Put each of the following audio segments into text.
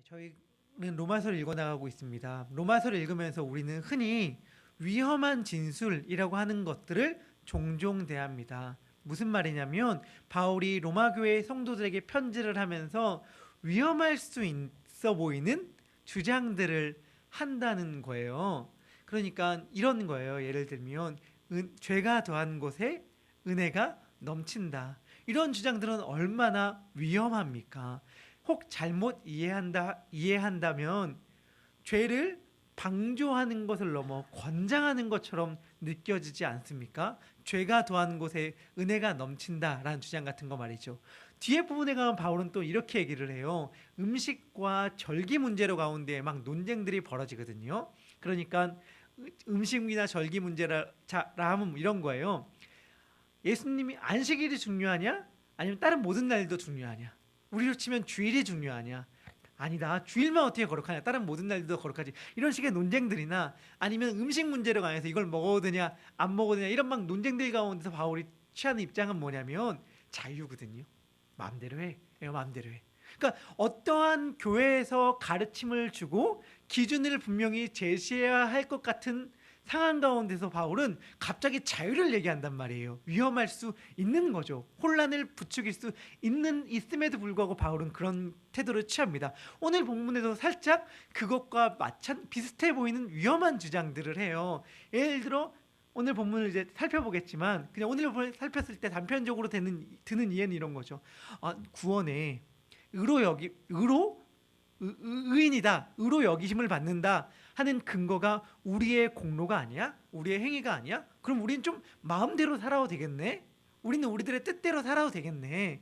저희는 로마서를 읽어나가고 있습니다. 로마서를 읽으면서 우리는 흔히 위험한 진술이라고 하는 것들을 종종 대합니다. 무슨 말이냐면 바울이 로마 교회 성도들에게 편지를 하면서 위험할 수 있어 보이는 주장들을 한다는 거예요. 그러니까 이런 거예요. 예를 들면 죄가 더한 곳에 은혜가 넘친다. 이런 주장들은 얼마나 위험합니까? 혹 잘못 이해한다면 죄를 방조하는 것을 넘어 권장하는 것처럼 느껴지지 않습니까? 죄가 더한 곳에 은혜가 넘친다라는 주장 같은 거 말이죠. 뒤에 부분에 가면 바울은 또 이렇게 얘기를 해요. 음식과 절기 문제로 가운데 막 논쟁들이 벌어지거든요. 그러니까 음식이나 절기 문제라 하면 이런 거예요. 예수님이 안식일이 중요하냐? 아니면 다른 모든 날도 중요하냐? 우리로 치면 주일이 중요하냐? 아니다. 주일만 어떻게 거룩하냐? 다른 모든 날도 거룩하지. 이런 식의 논쟁들이나 아니면 음식 문제로 관해서 이걸 먹어도 되냐 안 먹어도 되냐 이런 막 논쟁들 가운데서 바울이 취하는 입장은 뭐냐면 자유거든요. 마음대로 해. 마음대로 해. 그러니까 어떠한 교회에서 가르침을 주고 기준을 분명히 제시해야 할 것 같은 상황 가운데서 바울은 갑자기 자유를 얘기한단 말이에요. 위험할 수 있는 거죠. 혼란을 부추길 수 있음에도 불구하고 바울은 그런 태도를 취합니다. 오늘 본문에서 살짝 그것과 비슷해 보이는 위험한 주장들을 해요. 예를 들어 오늘 본문을 이제 살펴보겠지만 그냥 오늘 살폈을 때 단편적으로 드는 이해는 이런 거죠. 구원에 의인이다. 의로 여기심을 받는다 하는 근거가 우리의 공로가 아니야? 우리의 행위가 아니야? 그럼 우리는 좀 마음대로 살아도 되겠네? 우리는 우리들의 뜻대로 살아도 되겠네?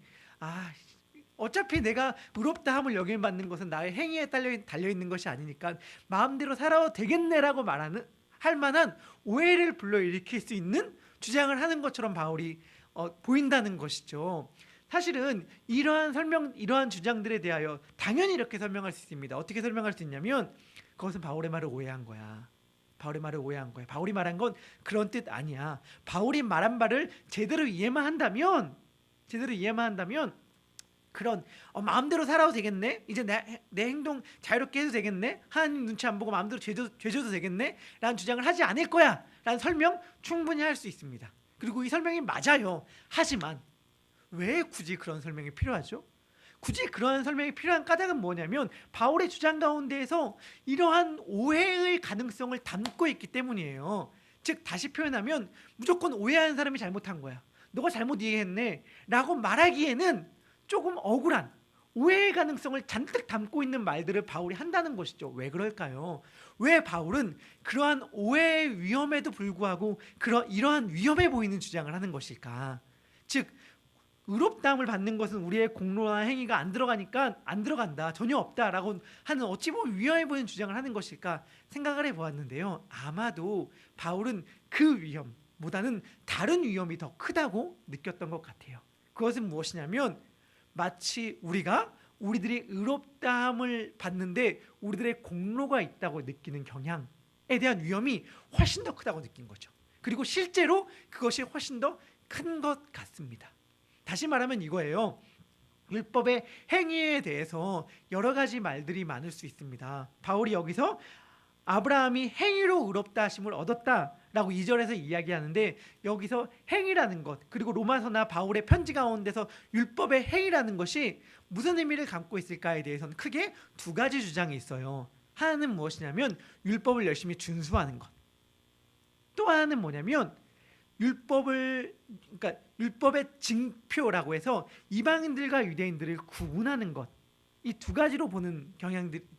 어차피 내가 의롭다 함을 여김 받는 것은 나의 행위에 달려있는 것이 아니니까 마음대로 살아도 되겠네라고 할 만한 오해를 불러일으킬 수 있는 주장을 하는 것처럼 바울이 보인다는 것이죠. 사실은 이러한 주장들에 대하여 당연히 이렇게 설명할 수 있습니다. 어떻게 설명할 수 있냐면 그것은 바울의 말을 오해한 거야. 바울의 말을 오해한 거야. 바울이 말한 건 그런 뜻 아니야. 바울이 말한 바를 제대로 이해만 한다면 그런 마음대로 살아도 되겠네. 이제 내 행동 자유롭게 해도 되겠네. 하나님 눈치 안 보고 마음대로 죄 져도 되겠네. 라는 주장을 하지 않을 거야. 라는 설명 충분히 할 수 있습니다. 그리고 이 설명이 맞아요. 하지만 왜 굳이 그런 설명이 필요하죠? 굳이 그런 설명이 필요한 까닭은 뭐냐면 바울의 주장 가운데에서 이러한 오해의 가능성을 담고 있기 때문이에요. 즉 다시 표현하면 무조건 오해하는 사람이 잘못한 거야. 너가 잘못 이해했네 라고 말하기에는 조금 억울한 오해의 가능성을 잔뜩 담고 있는 말들을 바울이 한다는 것이죠. 왜 그럴까요? 왜 바울은 그러한 오해의 위험에도 불구하고 이러한 위험해 보이는 주장을 하는 것일까? 즉 의롭다함을 받는 것은 우리의 공로나 행위가 안 들어간다, 전혀 없다라고 하는 어찌 보면 위험해 보이는 주장을 하는 것일까 생각을 해보았는데요. 아마도 바울은 그 위험보다는 다른 위험이 더 크다고 느꼈던 것 같아요. 그것은 무엇이냐면 마치 우리들이 의롭다함을 받는데 우리들의 공로가 있다고 느끼는 경향에 대한 위험이 훨씬 더 크다고 느낀 거죠. 그리고 실제로 그것이 훨씬 더 큰 것 같습니다. 다시 말하면 이거예요. 율법의 행위에 대해서 여러 가지 말들이 많을 수 있습니다. 바울이 여기서 아브라함이 행위로 의롭다 하심을 얻었다라고 2절에서 이야기하는데 여기서 행위라는 것 그리고 로마서나 바울의 편지 가운데서 율법의 행위라는 것이 무슨 의미를 갖고 있을까에 대해서는 크게 두 가지 주장이 있어요. 하나는 무엇이냐면 율법을 열심히 준수하는 것. 또 하나는 뭐냐면 율법의 징표라고 해서 이방인들과 유대인들을 구분하는 것. 이 두 가지로 보는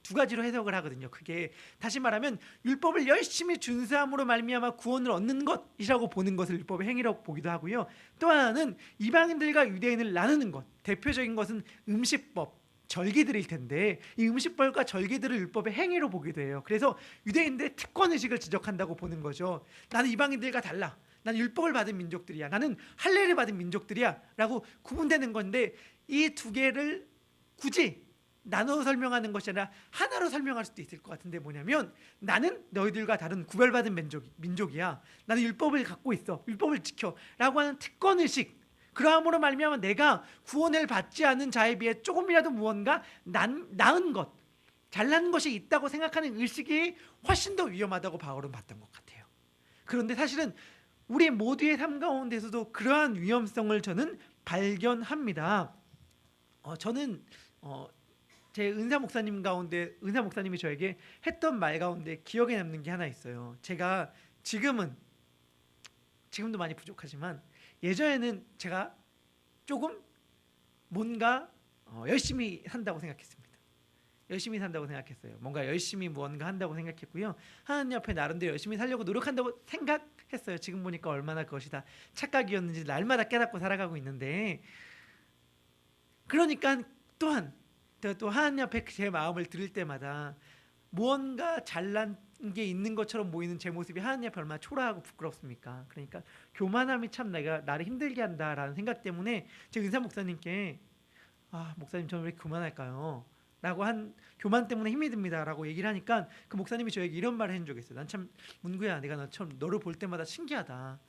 두 가지로 해석을 하거든요. 그게 다시 말하면 율법을 열심히 준수함으로 말미암아 구원을 얻는 것이라고 보는 것을 율법의 행위라고 보기도 하고요. 또 하나는 이방인들과 유대인을 나누는 것. 대표적인 것은 음식법, 절기들일 텐데 이 음식법과 절기들을 율법의 행위로 보기도 해요. 그래서 유대인들의 특권의식을 지적한다고 보는 거죠. 나는 이방인들과 달라. 나는 율법을 받은 민족들이야. 나는 할례를 받은 민족들이야. 라고 구분되는 건데 이 두 개를 굳이 나눠 설명하는 것이 아니라 하나로 설명할 수도 있을 것 같은데 뭐냐면 나는 너희들과 다른 구별받은 민족이야. 나는 율법을 갖고 있어. 율법을 지켜. 라고 하는 특권의식. 그러함으로 말미암아 내가 구원을 받지 않은 자에 비해 조금이라도 무언가 나은 것 잘난 것이 있다고 생각하는 의식이 훨씬 더 위험하다고 바울은 봤던 것 같아요. 그런데 사실은 우리 모두의 삶 가운데서도 그러한 위험성을 저는 발견합니다. 저는 제 은사 목사님이 저에게 했던 말 가운데 기억에 남는 게 하나 있어요. 제가 지금도 많이 부족하지만 예전에는 제가 조금 뭔가 열심히 산다고 생각했습니다. 열심히 산다고 생각했어요. 뭔가 열심히 무언가 한다고 생각했고요. 하나님 앞에 나름대로 열심히 살려고 노력한다고 생각했어요. 지금 보니까 얼마나 그것이 다 착각이었는지 날마다 깨닫고 살아가고 있는데, 그러니까 또한 또 하나님 앞에 제 마음을 들을 때마다 무언가 잘난 게 있는 것처럼 보이는 제 모습이 하나님 앞에 얼마나 초라하고 부끄럽습니까? 그러니까 교만함이 참 나를 힘들게 한다라는 생각 때문에 제 은사 목사님께 목사님 저는 왜 교만할까요? 라고 한 교만 때문에 힘이 듭니다 라고 얘기를 하니까 그 목사님이 저에게 이런 말을 해준 적이 있어요. 난 참 문구야, 내가 너를 볼 때마다 신기하다.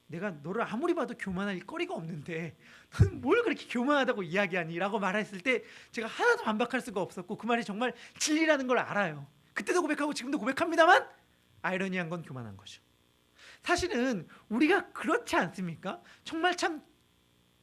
내가 너를 아무리 봐도 교만할 거리가 없는데 너는 뭘 그렇게 교만하다고 이야기하니? 라고 말했을 때 제가 하나도 반박할 수가 없었고, 그 말이 정말 진리라는 걸 알아요. 그때도 고백하고 지금도 고백합니다만 아이러니한 건 교만한 거죠. 사실은 우리가 그렇지 않습니까? 정말 참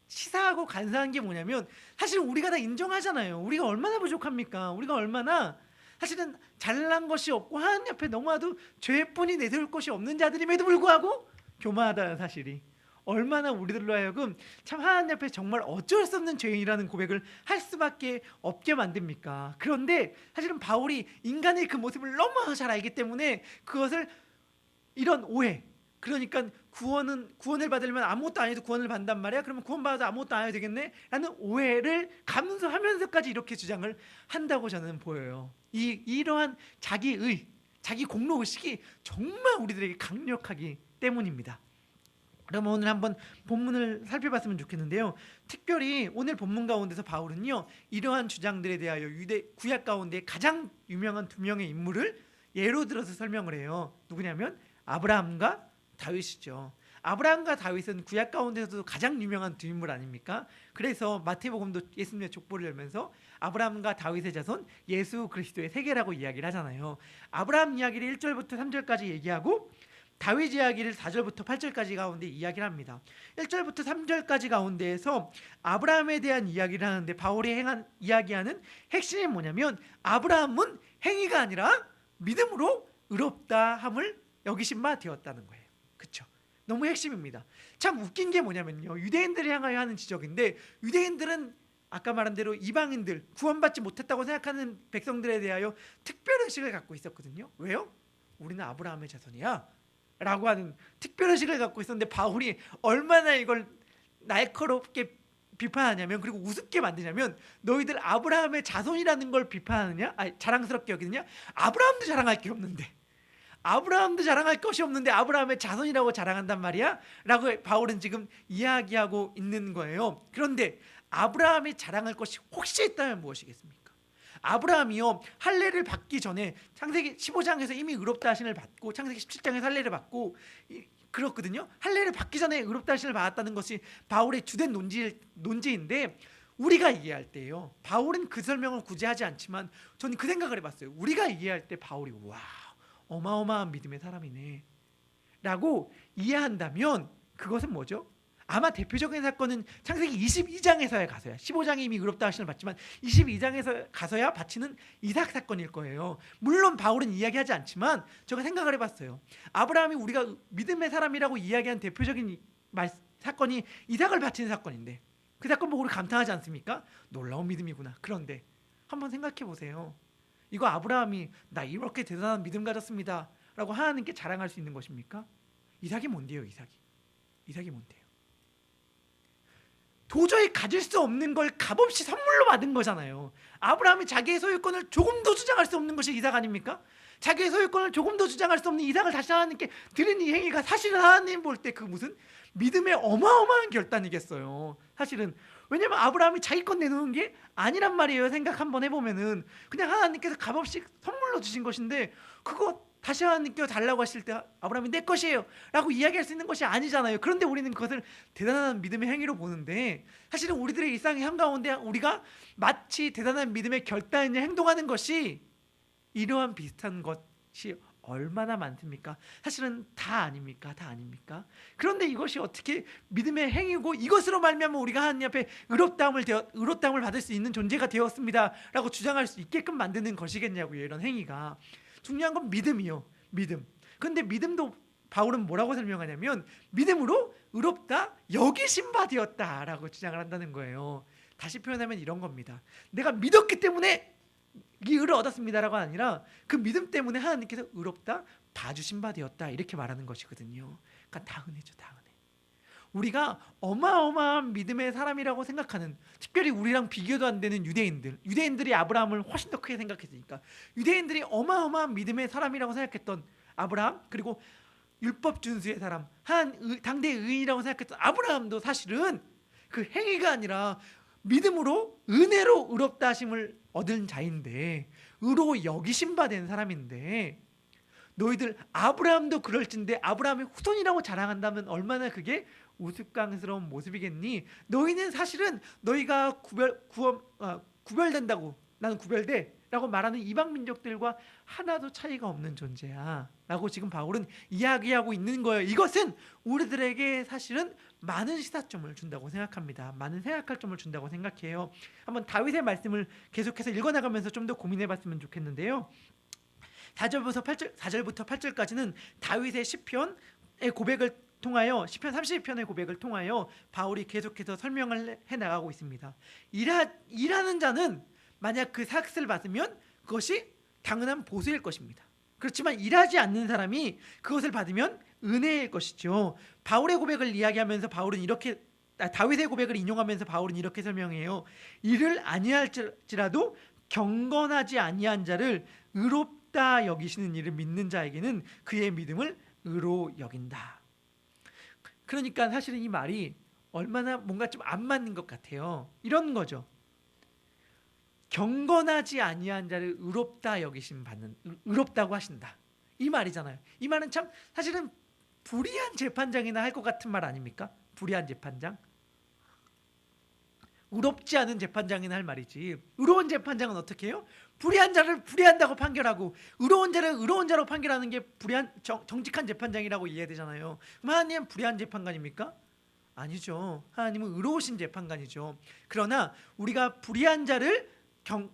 시사하고 간사한 게 뭐냐면, 사실 우리가 다 인정하잖아요. 우리가 얼마나 부족합니까? 우리가 얼마나 사실은 잘난 것이 없고 하나님 앞에 너무나도 죄뿐이 내세울 것이 없는 자들임에도 불구하고 교만하다는 사실이 얼마나 우리들로 하여금 참 하나님 앞에 정말 어쩔 수 없는 죄인이라는 고백을 할 수밖에 없게 만듭니까? 그런데 사실은 바울이 인간의 그 모습을 너무 잘 알기 때문에 그것을 이런 오해, 그러니까 구원을 받으려면 아무것도 안 해도 구원을 받는단 말이야? 그러면 구원받아도 아무것도 안 해도 되겠네? 라는 오해를 감수하면서까지 이렇게 주장을 한다고 저는 보여요. 이러한 자기 공로의식이 정말 우리들에게 강력하기 때문입니다. 그럼 오늘 한번 본문을 살펴봤으면 좋겠는데요. 특별히 오늘 본문 가운데서 바울은요, 이러한 주장들에 대하여 구약 가운데 가장 유명한 두 명의 인물을 예로 들어서 설명을 해요. 누구냐면 아브라함과 다윗이죠. 아브라함과 다윗은 구약 가운데서도 가장 유명한 두 인물 아닙니까? 그래서 마태복음도 예수님의 족보를 열면서 아브라함과 다윗의 자손 예수 그리스도의 세계라고 이야기를 하잖아요. 아브라함 이야기를 1절부터 3절까지 얘기하고 다윗 이야기를 4절부터 8절까지 가운데 이야기를 합니다. 1절부터 3절까지 가운데에서 아브라함에 대한 이야기를 하는데, 바울이 이야기하는 핵심이 뭐냐면 아브라함은 행위가 아니라 믿음으로 의롭다 함을 여기신 바 되었다는 거예요. 그렇죠? 너무 핵심입니다. 참 웃긴 게 뭐냐면요, 유대인들을 향하여 하는 지적인데, 유대인들은 아까 말한 대로 이방인들, 구원받지 못했다고 생각하는 백성들에 대하여 특별의식을 갖고 있었거든요. 왜요? 우리는 아브라함의 자손이야 라고 하는 특별의식을 갖고 있었는데, 바울이 얼마나 이걸 날카롭게 비판하냐면, 그리고 우습게 만드냐면, 너희들 아브라함의 자손이라는 걸 비판하느냐? 자랑스럽게 여기느냐? 아브라함도 자랑할 게 없는데, 아브라함도 자랑할 것이 없는데 아브라함의 자손이라고 자랑한단 말이야? 라고 바울은 지금 이야기하고 있는 거예요. 그런데 아브라함이 자랑할 것이 혹시 있다면 무엇이겠습니까? 아브라함이요, 할례를 받기 전에 창세기 15장에서 이미 의롭다 하심을 받고 창세기 17장에서 할례를 받고 그렇거든요. 할례를 받기 전에 의롭다 하심을 받았다는 것이 바울의 주된 논지인데, 우리가 이해할 때요, 바울은 그 설명을 굳이 하지 않지만 저는 그 생각을 해봤어요. 우리가 이해할 때 바울이 어마어마한 믿음의 사람이네 라고 이해한다면, 그것은 뭐죠? 아마 대표적인 사건은 창세기 22장에서야 가서야, 15장에 이미 의롭다 하심을 받지만 22장에서 가서야 바치는 이삭 사건일 거예요. 물론 바울은 이야기하지 않지만 제가 생각을 해봤어요. 아브라함이 우리가 믿음의 사람이라고 이야기한 대표적인 사건이 이삭을 바치는 사건인데, 그 사건 보고 우리 감탄하지 않습니까? 놀라운 믿음이구나. 그런데 한번 생각해 보세요. 이거 아브라함이 나 이렇게 대단한 믿음 가졌습니다 라고 하나님께 자랑할 수 있는 것입니까? 이삭이 뭔데요? 이삭이 뭔데요? 도저히 가질 수 없는 걸 값없이 선물로 받은 거잖아요. 아브라함이 자기의 소유권을 조금 더 주장할 수 없는 것이 이삭 아닙니까? 자기의 소유권을 조금 더 주장할 수 없는 이삭을 다시 하나님께 드린 이 행위가 사실은 하나님 볼 때 그 무슨 믿음의 어마어마한 결단이겠어요. 사실은. 왜냐면 아브라함이 자기 것 내놓은 게 아니란 말이에요. 생각 한번 해보면은 그냥 하나님께서 값없이 선물로 주신 것인데, 그거 다시 하나님께 달라고 하실 때 아브라함이 내 것이에요 라고 이야기할 수 있는 것이 아니잖아요. 그런데 우리는 그것을 대단한 믿음의 행위로 보는데, 사실은 우리들의 일상의 한가운데 우리가 마치 대단한 믿음의 결단을 행동하는 것이 이러한 비슷한 것이 얼마나 많습니까? 사실은 다 아닙니까? 다 아닙니까? 그런데 이것이 어떻게 믿음의 행위고 이것으로 말미암아 우리가 하나님 앞에 의롭다함을 받을 수 있는 존재가 되었습니다라고 주장할 수 있게끔 만드는 것이겠냐고요. 이런 행위가. 중요한 건 믿음이요. 믿음. 그런데 믿음도 바울은 뭐라고 설명하냐면 믿음으로 의롭다 여기심 바 되었다라고 주장을 한다는 거예요. 다시 표현하면 이런 겁니다. 내가 믿었기 때문에 이 의를 얻었습니다라고 아니라 그 믿음 때문에 하나님께서 의롭다 봐주신 바 되었다 이렇게 말하는 것이거든요. 그러니까 다 은혜죠. 다 은혜. 우리가 어마어마한 믿음의 사람이라고 생각하는, 특별히 우리랑 비교도 안 되는 유대인들이 아브라함을 훨씬 더 크게 생각했으니까 유대인들이 어마어마한 믿음의 사람이라고 생각했던 아브라함, 그리고 율법 준수의 사람, 당대 의인이라고 생각했던 아브라함도 사실은 그 행위가 아니라 믿음으로 은혜로 의롭다 하심을 얻은 자인데, 의로 여기심 바 된 사람인데, 너희들 아브라함도 그럴진데 아브라함의 후손이라고 자랑한다면 얼마나 그게 우스꽝스러운 모습이겠니? 너희는 사실은 너희가 구별된다고, 나는 구별돼 라고 말하는 이방 민족들과 하나도 차이가 없는 존재야 라고 지금 바울은 이야기하고 있는 거예요. 이것은 우리들에게 사실은 많은 시사점을 준다고 생각합니다. 많은 생각할 점을 준다고 생각해요. 한번 다윗의 말씀을 계속해서 읽어나가면서 좀 더 고민해봤으면 좋겠는데요. 4절부터 8절까지는 다윗의 시편의 고백을 통하여, 시편 32편의 고백을 통하여 바울이 계속해서 설명을 해나가고 있습니다. 일하는 자는 만약 그 삭스를 받으면 그것이 당연한 보수일 것입니다. 그렇지만 일하지 않는 사람이 그것을 받으면 은혜일 것이죠. 바울의 고백을 이야기하면서 다윗의 고백을 인용하면서 바울은 이렇게 설명해요. 일을 아니할지라도 경건하지 아니한 자를 의롭다 여기시는 이를 믿는 자에게는 그의 믿음을 의로 여긴다. 그러니까 사실은 이 말이 얼마나 뭔가 좀 안 맞는 것 같아요. 이런 거죠. 경건하지 아니한 자를 의롭다 여기심 받는, 의롭다고 하신다. 이 말이잖아요. 이 말은 참 사실은 불의한 재판장이나 할 것 같은 말 아닙니까? 불의한 재판장. 의롭지 않은 재판장이나 할 말이지. 의로운 재판장은 어떻게 해요? 불의한 자를 불의한다고 판결하고 의로운 자를 의로운 자로 판결하는 게 정직한 재판장이라고 이해되잖아요. 그럼 하나님은 불의한 재판관입니까? 아니죠. 하나님은 의로우신 재판관이죠. 그러나 우리가 불의한 자를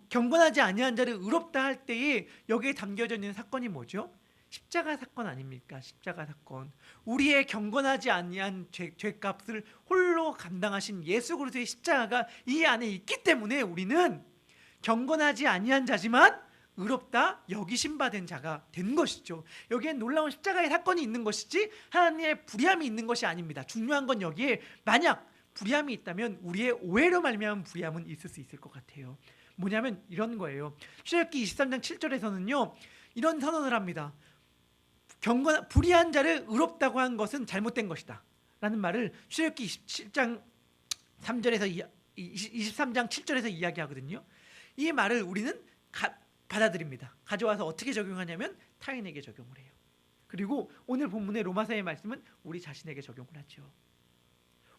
경건하지 아니한 자를 의롭다 할 때에 여기에 담겨져 있는 사건이 뭐죠? 십자가 사건 아닙니까? 십자가 사건. 우리의 경건하지 아니한 죄값을 홀로 감당하신 예수 그리스도의 십자가가 이 안에 있기 때문에 우리는 경건하지 아니한 자지만 의롭다 여기심 받은 자가 된 것이죠. 여기에 놀라운 십자가의 사건이 있는 것이지 하나님의 불의함이 있는 것이 아닙니다. 중요한 건 여기에 만약 불의함이 있다면 우리의 오해로 말미암은 불의함은 있을 수 있을 것 같아요. 뭐냐면 이런 거예요. 출애굽기 23장 7절에서는요 이런 선언을 합니다. 불의한 자를 의롭다고 한 것은 잘못된 것이다 라는 말을 출애굽기 27장 3절에서 23장 7절에서 이야기하거든요. 이 말을 우리는 받아들입니다. 가져와서 어떻게 적용하냐면 타인에게 적용을 해요. 그리고 오늘 본문의 로마서의 말씀은 우리 자신에게 적용을 하죠.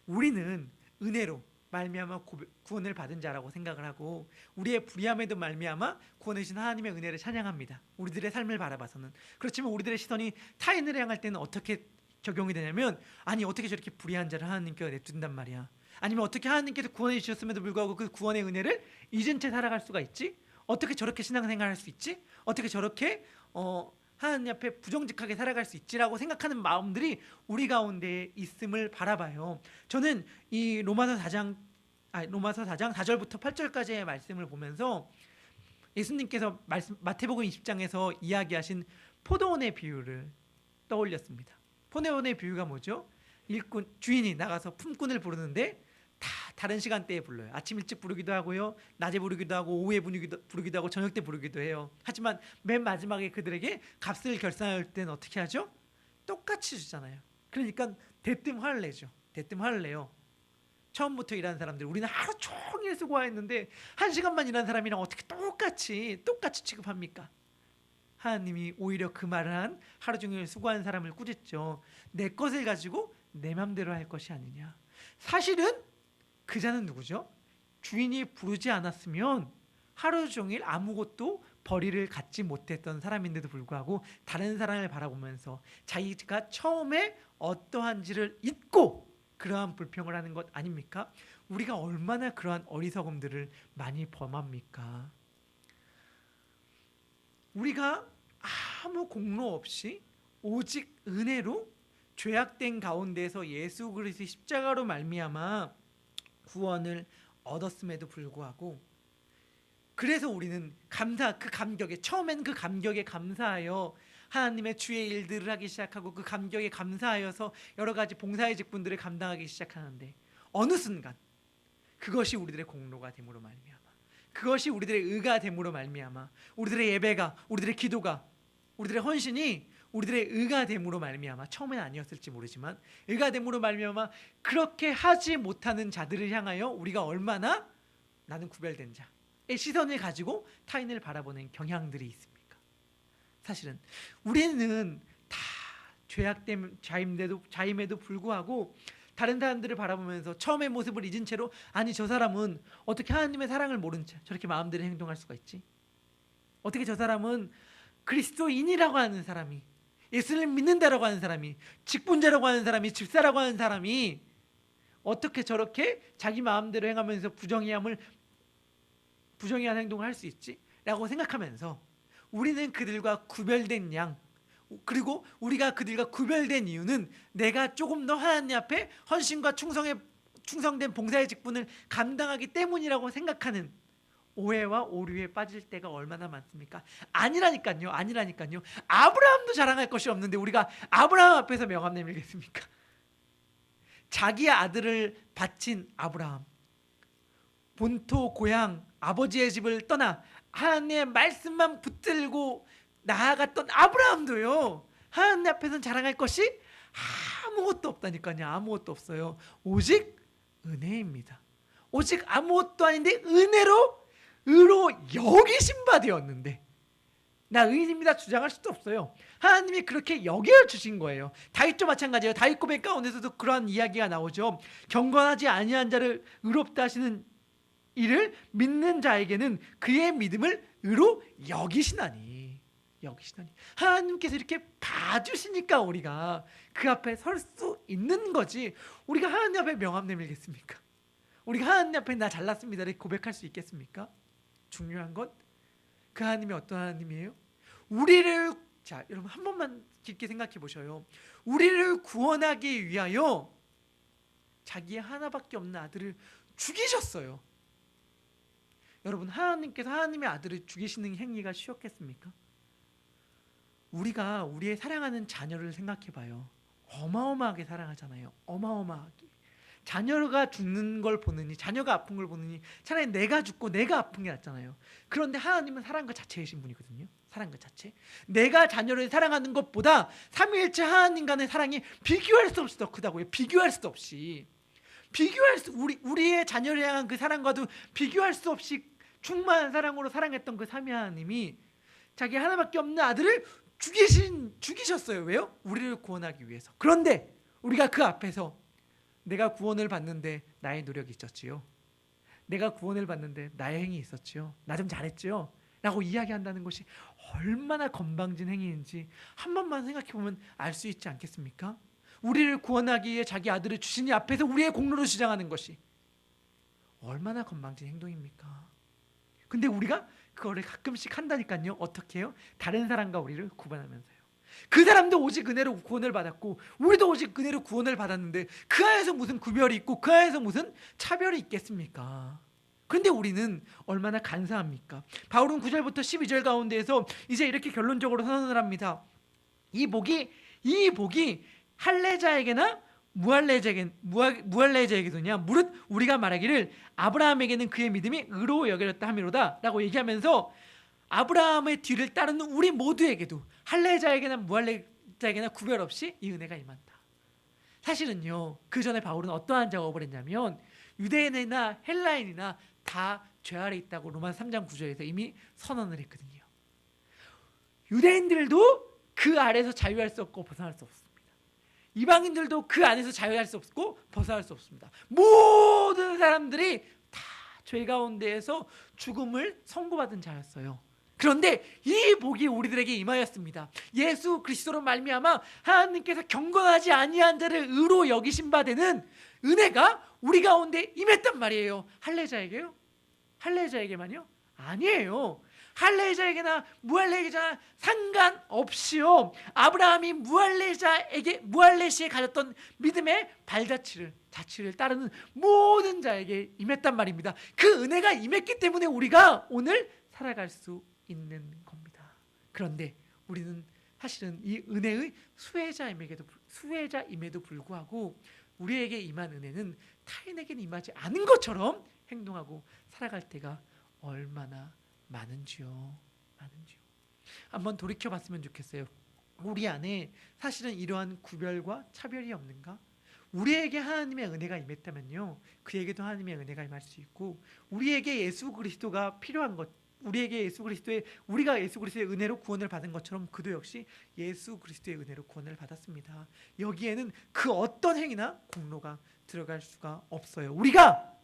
우리는 은혜로 말미암아 구원을 받은 자라고 생각을 하고 우리의 불의함에도 말미암아 구원해 주신 하나님의 은혜를 찬양합니다. 우리들의 삶을 바라봐서는. 그렇지만 우리들의 시선이 타인을 향할 때는 어떻게 적용이 되냐면, 아니 어떻게 저렇게 불의한 자를 하나님께 내둔단 말이야. 아니면 어떻게 하나님께서 구원해 주셨음에도 불구하고 그 구원의 은혜를 잊은 채 살아갈 수가 있지? 어떻게 저렇게 신앙생활할 수 있지? 어떻게 저렇게 하나님 앞에 부정직하게 살아갈 수 있지라고 생각하는 마음들이 우리 가운데 있음을 바라봐요. 저는 이 로마서 4장 4절부터 8절까지의 말씀을 보면서 예수님께서 마태복음 20장에서 이야기하신 포도원의 비유를 떠올렸습니다. 포도원의 비유가 뭐죠? 주인이 나가서 품꾼을 부르는데 다 다른 시간대에 불러요. 아침 일찍 부르기도 하고요, 낮에 부르기도 하고, 오후에 부르기도 하고, 저녁 때 부르기도 해요. 하지만 맨 마지막에 그들에게 값을 결산할 때는 어떻게 하죠? 똑같이 주잖아요. 그러니까 대뜸 화를 내죠. 대뜸 화를 내요. 처음부터 일하는 사람들, 우리는 하루 종일 수고했는데 1시간만 일한 사람이랑 어떻게 똑같이 취급합니까? 하나님이 오히려 그 말을 한 하루 종일 수고한 사람을 꾸짖죠. 내 것을 가지고 내 맘대로 할 것이 아니냐. 사실은 그 자는 누구죠? 주인이 부르지 않았으면 하루 종일 아무것도 벌이를 갖지 못했던 사람인데도 불구하고 다른 사람을 바라보면서 자기가 처음에 어떠한지를 잊고 그러한 불평을 하는 것 아닙니까? 우리가 얼마나 그러한 어리석음들을 많이 범합니까? 우리가 아무 공로 없이 오직 은혜로 죄악된 가운데서 예수 그리스도의 십자가로 말미암아 구원을 얻었음에도 불구하고, 그래서 우리는 그 감격에, 처음엔 그 감격에 감사하여 하나님의 주의 일들을 하기 시작하고 그 감격에 감사하여서 여러 가지 봉사의 직분들을 감당하기 시작하는데, 어느 순간 그것이 우리들의 공로가 됨으로 말미암아, 그것이 우리들의 의가 됨으로 말미암아, 우리들의 예배가, 우리들의 기도가, 우리들의 헌신이 우리들의 의가 됨으로 말미암아, 처음엔 아니었을지 모르지만 의가 됨으로 말미암아 그렇게 하지 못하는 자들을 향하여 우리가 얼마나 나는 구별된 자의 시선을 가지고 타인을 바라보는 경향들이 있습니까? 사실은 우리는 다 죄악된 자임에도 불구하고 다른 사람들을 바라보면서 처음의 모습을 잊은 채로, 아니 저 사람은 어떻게 하나님의 사랑을 모른 채 저렇게 마음대로 행동할 수가 있지? 어떻게 저 사람은 그리스도인이라고 하는 사람이, 예수를 믿는다라고 하는 사람이, 직분자라고 하는 사람이, 집사라고 하는 사람이 어떻게 저렇게 자기 마음대로 행하면서 부정의한 행동을 할 수 있지? 라고 생각하면서 우리는 그들과 구별된 양, 그리고 우리가 그들과 구별된 이유는 내가 조금 더 하나님 앞에 헌신과 충성된 봉사의 직분을 감당하기 때문이라고 생각하는 오해와 오류에 빠질 때가 얼마나 많습니까? 아니라니까요. 아브라함도 자랑할 것이 없는데 우리가 아브라함 앞에서 명함 내밀겠습니까? 자기 아들을 바친 아브라함, 본토 고향 아버지의 집을 떠나 하나님의 말씀만 붙들고 나아갔던 아브라함도요, 하나님 앞에서는 자랑할 것이 아무것도 없다니까요. 아무것도 없어요. 오직 은혜입니다. 오직 아무것도 아닌데 의로 여기신 바 되었는데, 나 의인입니다 주장할 수도 없어요. 하나님이 그렇게 여겨주신 거예요. 다윗도 마찬가지예요. 다윗 고백 가운데서도 그러한 이야기가 나오죠. 경건하지 아니한 자를 의롭다 하시는 이를 믿는 자에게는 그의 믿음을 의로 여기시나니. 하나님께서 이렇게 봐주시니까 우리가 그 앞에 설 수 있는 거지. 우리가 하나님 앞에 명함 내밀겠습니까? 우리가 하나님 앞에 나 잘났습니다 이렇게 고백할 수 있겠습니까? 중요한 건 그 하나님이 어떤 하나님이에요? 우리를, 자 여러분 한 번만 깊게 생각해 보셔요. 우리를 구원하기 위하여 자기의 하나밖에 없는 아들을 죽이셨어요. 여러분, 하나님께서 하나님의 아들을 죽이시는 행위가 쉬웠겠습니까? 우리가 우리의 사랑하는 자녀를 생각해 봐요. 어마어마하게 사랑하잖아요. 어마어마하게. 자녀가 죽는 걸 보느니, 자녀가 아픈 걸 보느니 차라리 내가 죽고 내가 아픈 게 낫잖아요. 그런데 하나님은 사랑 그 자체이신 분이거든요. 사랑 그 자체. 내가 자녀를 사랑하는 것보다 삼위일체 하나님 간의 사랑이 비교할 수 없이 더 크다고요. 비교할 수도 없이. 우리의 자녀를 향한 그 사랑과도 비교할 수 없이 충만한 사랑으로 사랑했던 그 삼위 하나님이 자기 하나밖에 없는 아들을 죽이셨어요. 왜요? 우리를 구원하기 위해서. 그런데 우리가 그 앞에서 내가 구원을 받는데 나의 노력이 있었지요. 내가 구원을 받는데 나의 행위 있었지요. 나 좀 잘했지요. 라고 이야기한다는 것이 얼마나 건방진 행위인지 한 번만 생각해 보면 알 수 있지 않겠습니까? 우리를 구원하기 위해 자기 아들을 주시니 앞에서 우리의 공로를 주장하는 것이 얼마나 건방진 행동입니까? 근데 우리가 그거를 가끔씩 한다니까요. 어떻게 해요? 다른 사람과 우리를 구분하면서요. 그 사람도 오직 은혜로 구원을 받았고 우리도 오직 은혜로 구원을 받았는데 그 안에서 무슨 구별이 있고 그 안에서 무슨 차별이 있겠습니까? 그런데 우리는 얼마나 간사합니까? 바울은 9절부터 12절 가운데에서 이제 이렇게 결론적으로 선언을 합니다. 이 복이 할례자에게나 무할례자에게도냐? 무릇 우리가 말하기를 아브라함에게는 그의 믿음이 의로 여겨졌다 함이로다 라고 얘기하면서 아브라함의 뒤를 따르는 우리 모두에게도 할례자에게나 무할례자에게나 구별 없이 이 은혜가 임한다. 사실은요, 그 전에 바울은 어떠한 작업을 했냐면 유대인이나 헬라인이나 다 죄 아래 있다고 로마서 3장 9절에서 이미 선언을 했거든요. 유대인들도 그 아래에서 자유할 수 없고 벗어날 수 없습니다. 이방인들도 그 안에서 자유할 수 없고 벗어날 수 없습니다. 모든 사람들이 다 죄 가운데에서 죽음을 선고받은 자였어요. 그런데 이 복이 우리들에게 임하였습니다. 예수 그리스도로 말미암아 하나님께서 경건하지 아니한 자를 의로 여기신 바 되는 은혜가 우리 가운데 임했단 말이에요. 할례자에게요? 할례자에게만요? 아니에요. 할례자에게나 무할례자나 상관없이요, 아브라함이 무할례시에 가졌던 믿음의 자치를 따르는 모든 자에게 임했단 말입니다. 그 은혜가 임했기 때문에 우리가 오늘 살아갈 수 있는 겁니다. 그런데 우리는 사실은 이 은혜의 수혜자임에도 불구하고 우리에게 임한 은혜는 타인에게는 임하지 않은 것처럼 행동하고 살아갈 때가 얼마나 많은지요. 한번 돌이켜 봤으면 좋겠어요. 우리 안에 사실은 이러한 구별과 차별이 없는가? 우리에게 하나님의 은혜가 임했다면요, 그에게도 하나님의 은혜가 임할 수 있고, 우리에게 예수 그리스도가 필요한 것, 우리가 예수 그리스도의 은혜로 구원을 받은 것처럼 그도 역시 예수 그리스도의 은혜로 구원을 받았습니다. 여기에는 그 어떤 행위나 공로가 들어갈 수가 없어요. 우리가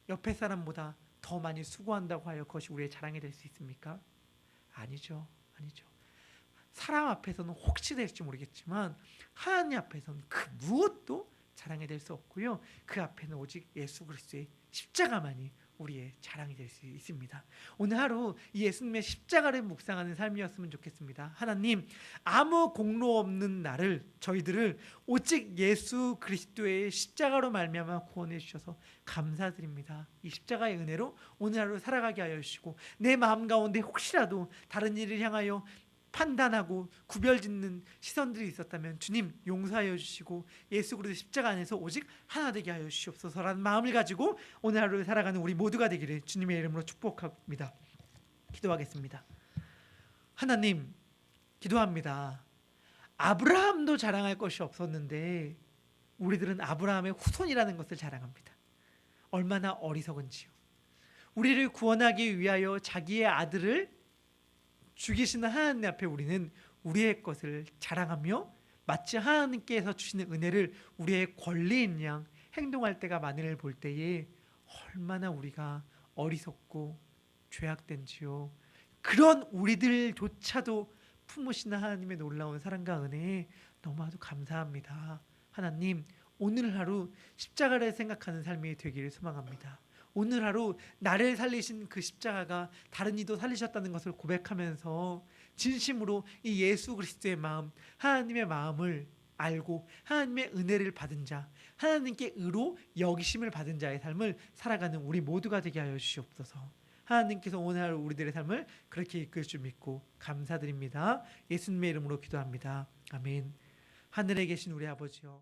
옆에 사람보다 더 많이 수고한다고 하여 그것이 우리의 자랑이 될 수 있습니까? 아니죠. 사람 앞에서는 혹시 될지 모르겠지만 하나님 앞에서는 그 무엇도 자랑이 될 수 없고요, 그 앞에는 오직 예수 그리스도의 십자가만이 우리의 자랑이 될 수 있습니다. 오늘 하루 이 예수님의 십자가를 묵상하는 삶이었으면 좋겠습니다. 하나님, 아무 공로 없는 저희들을 오직 예수 그리스도의 십자가로 말미암아 구원해 주셔서 감사드립니다. 이 십자가의 은혜로 오늘 하루 살아가게 하여 주시고, 내 마음 가운데 혹시라도 다른 일을 향하여 판단하고 구별짓는 시선들이 있었다면 주님 용서하여 주시고 예수 그리스도 십자가 안에서 오직 하나 되게 하여 주시옵소서라는 마음을 가지고 오늘 하루를 살아가는 우리 모두가 되기를 주님의 이름으로 축복합니다. 기도하겠습니다. 하나님, 기도합니다. 아브라함도 자랑할 것이 없었는데 우리들은 아브라함의 후손이라는 것을 자랑합니다. 얼마나 어리석은지요. 우리를 구원하기 위하여 자기의 아들을 죽이시는 하나님 앞에 우리는 우리의 것을 자랑하며 마치 하나님께서 주시는 은혜를 우리의 권리인 양 행동할 때가 많음을 볼 때에 얼마나 우리가 어리석고 죄악된지요. 그런 우리들조차도 품으시는 하나님의 놀라운 사랑과 은혜에 너무나도 감사합니다. 하나님, 오늘 하루 십자가를 생각하는 삶이 되기를 소망합니다. 오늘 하루 나를 살리신 그 십자가가 다른 이도 살리셨다는 것을 고백하면서 진심으로 이 예수 그리스도의 마음, 하나님의 마음을 알고 하나님의 은혜를 받은 자, 하나님께 의로 여기심을 받은 자의 삶을 살아가는 우리 모두가 되게 하여 주시옵소서. 하나님께서 오늘 하루 우리들의 삶을 그렇게 이끌 줄 믿고 감사드립니다. 예수님의 이름으로 기도합니다. 아멘. 하늘에 계신 우리 아버지여,